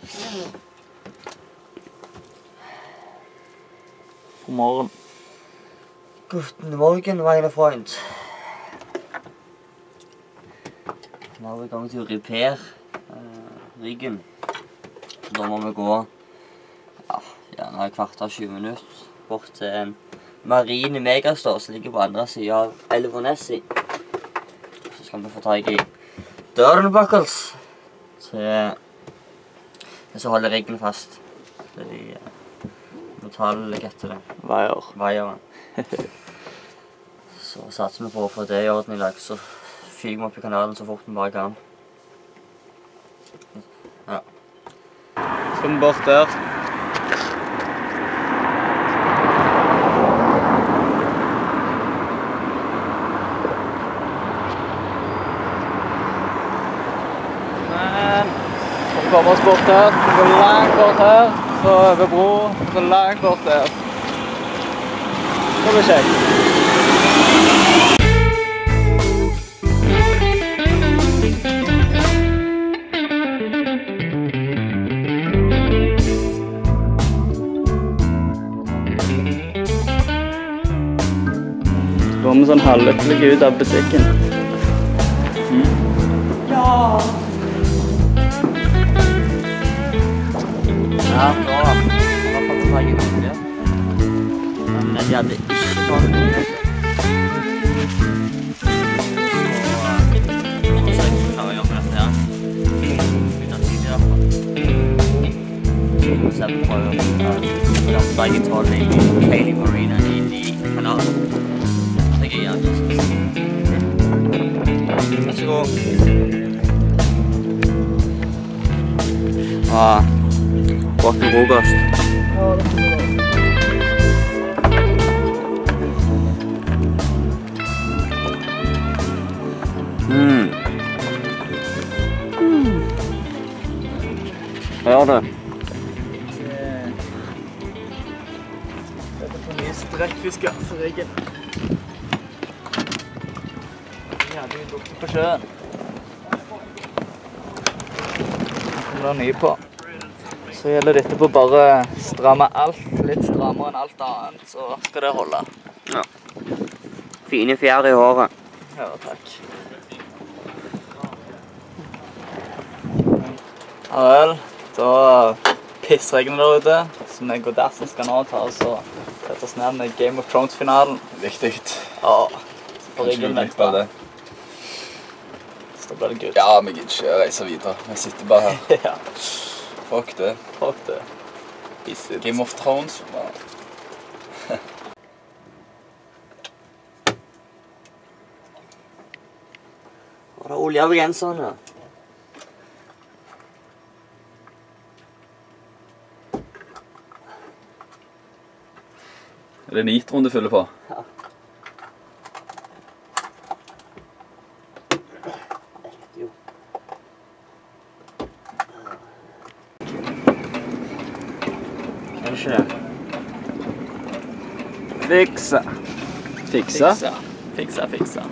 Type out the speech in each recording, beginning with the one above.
God morgen. Guten Morgen, meine Freund. Nå er vi i gang til å repair riggen. Da må vi gå gjerne et kvarter 20 minutter bort til en marine megastore som ligger på andre siden av Elvonessi. Så skal vi få tak i dørnbuckles til det som holder riggen fast. Det er de metallketter det. Vaieren. Så satser vi på å få det i orden i dag, så fyger vi opp i kanalen så fort vi bare kan. Ja. Skal vi bort der? Men, så vi kommer oss bort her, så går vi langt bort her, så over bro, så langt bort der. Det blir kjekt. Går vi sånn halvøttelige ut av butikken. Ja! Ja, da har vi fått tak i noen der. Men de hadde ikke tatt noen der. Så jeg ikke klarer å gjøre dette her. Uten tid i hvert fall. Så vi ser på å gjøre dagen 12 i Kaylee Marina i kanalen. Det er jævlig. Vær så god. Bort med frokost. Ja, det får du. Hva gjør du? Dette er på nye strekkfisker for riggen. Ja, de lukter på sjøen. Nå kommer det nye på. Så gjelder dette på bare stramme alt, litt strammere enn alt annet, så skal det holde. Ja. Fine fjær i håret. Ja, takk. Ja vel, da pissregner der ute, så meg og Dassen skal nå ta oss og sette oss ned med Game of Thrones-finalen. Viktig. Ja, så får Kanskje riggen du glipp av det. Så da blir det good. Ja, vi gidder ikke å reise videre. Jeg sitter bare her. Ja, Fuck det. fuck det. Peace it. Game of Thrones. Det er olje over genseren her. Er det nitroen du fyller på? Ja. Jo. Er det ikke det? Fiksa. Fiksa? Fiksa.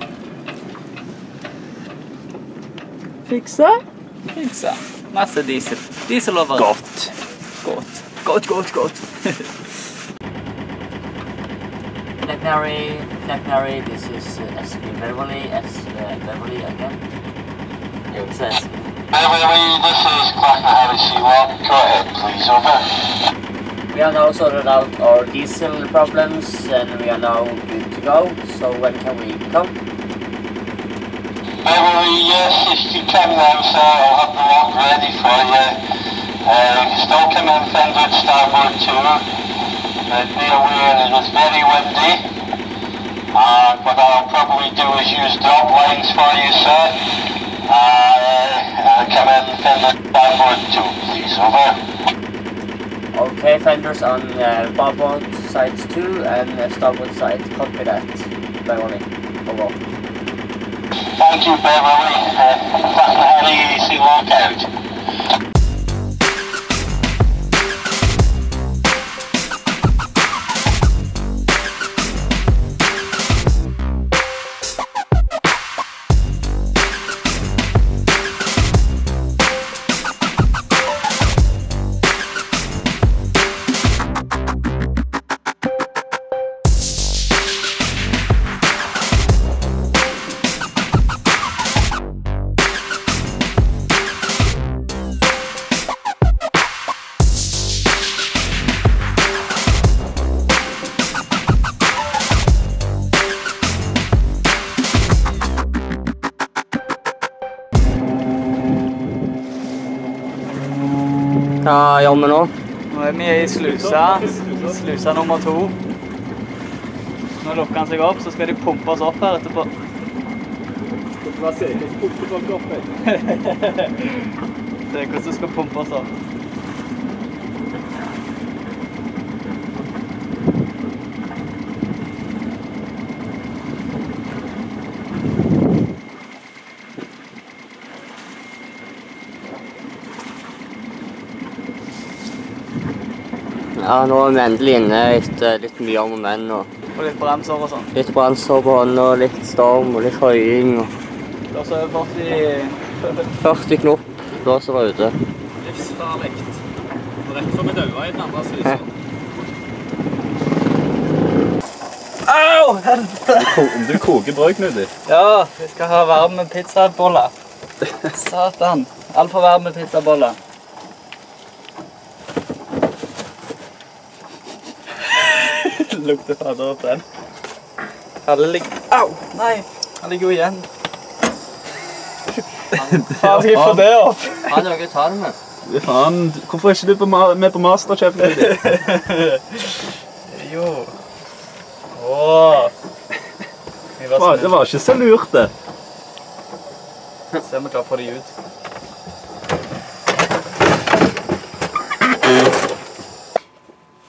Fiksa? Fiksa. Masse diesel. Diesel over. Godt. Necknary, this is SV Beverly, Beverly again. It says. Beverly, this is Clacton Harry C1. Go ahead, please, over. We are now sorted out our diesel problems and we are now good to go. So when can we come? Beverly, yes, if you can now, sir, I'll have the lock ready for you. Still come in fender starboard too. Be aware it is very windy. What I'll probably do is use drop lines for you, sir. Come in fender starboard too, please, over. Okay, fenders on starboard sides 2 and starboard side. Copy that, Beverly. Over. Thank you, Beverly. Clacton Harry, EAC lockout. Hva gjør vi nå? Nå er vi i slusa nummer 2. Nå lukker han seg opp, så skal de pumpe oss opp her etterpå. Skal du være sikker, så pumper du opp her. Se hvordan du skal pumpe oss opp. Ja, nå er vi endelig inne etter litt mye om og men. Og litt bremser og sånn. litt bremser på hånden og litt storm og litt høying. Da så er det 40 knop blåser det ute. Livsfarlig. Rett for med døva i den andre slusen. Au! Helvete! Om du koker brød, Knudi. Ja, vi skal ha varme pizzaboller. Satan. Alt for varme pizzaboller. Lukter fader opp den. Alle ligger... Au! Nei! Han ligger jo igjen. Faen, vi får det opp. Har du noe å ta det med? Faen, hvorfor er ikke du med på Masterchef, Knudi? Jo. Åh. Det var ikke så lurt, det. Se om vi klarer å få de ut.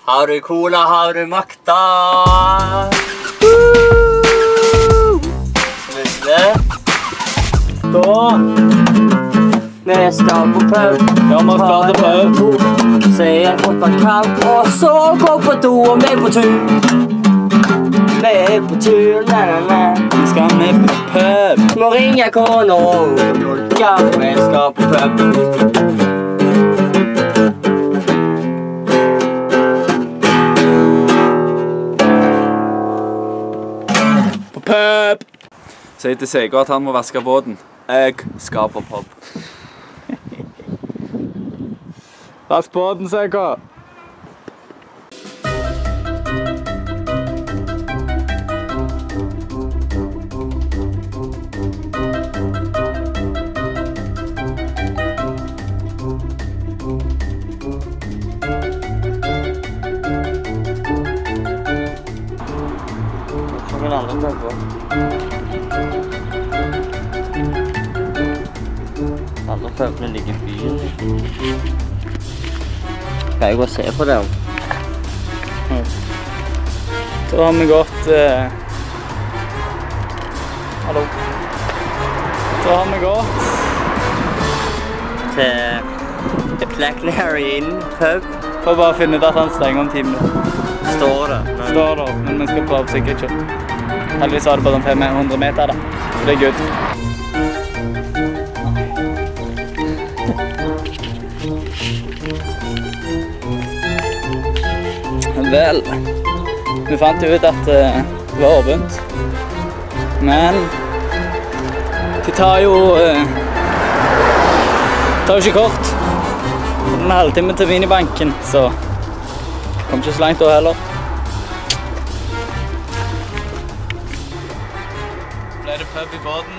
Har du cola, har du makta? Smugle. Da. Vi skal på pub. Ja, vi har klart det pub. Se en fotballkamp, og så gå på do og vi er på tur. Vi er på tur, na-na-na. Vi skal med på pub. Må ringe kona og ja, vi skal på pub. Pub! Sier til Seger at han må vaske båten. Jeg skal på pub. Vask båten, Seger. Hvor er den andre på? Alle pubene ligger i byen. Skal jeg gå og se på det? Da har vi gått... Hallo. Da har vi gått... Til Blackberry Inn pub. For bare å finne ut at han stenger om 10 minutter. Står det. Står det, men vi skal prøve sikkert ikke. Heldigvis har det bare 500 meter da. Så det er good. Vel, vi fant ut at det var åpent. Men de tar jo ikke kort. Det er en halvtime til minibanken, så kom ikke så langt da heller. Ble det pub i båten?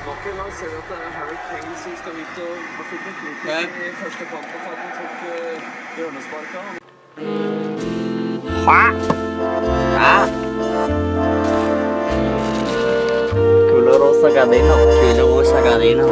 Nok en gang ser vi at det er Harry Kane som skal ut og finne kloten. I første kampen for at han tok hjørnesparkeren. Kule rosa gardiner. Kule rosa gardiner.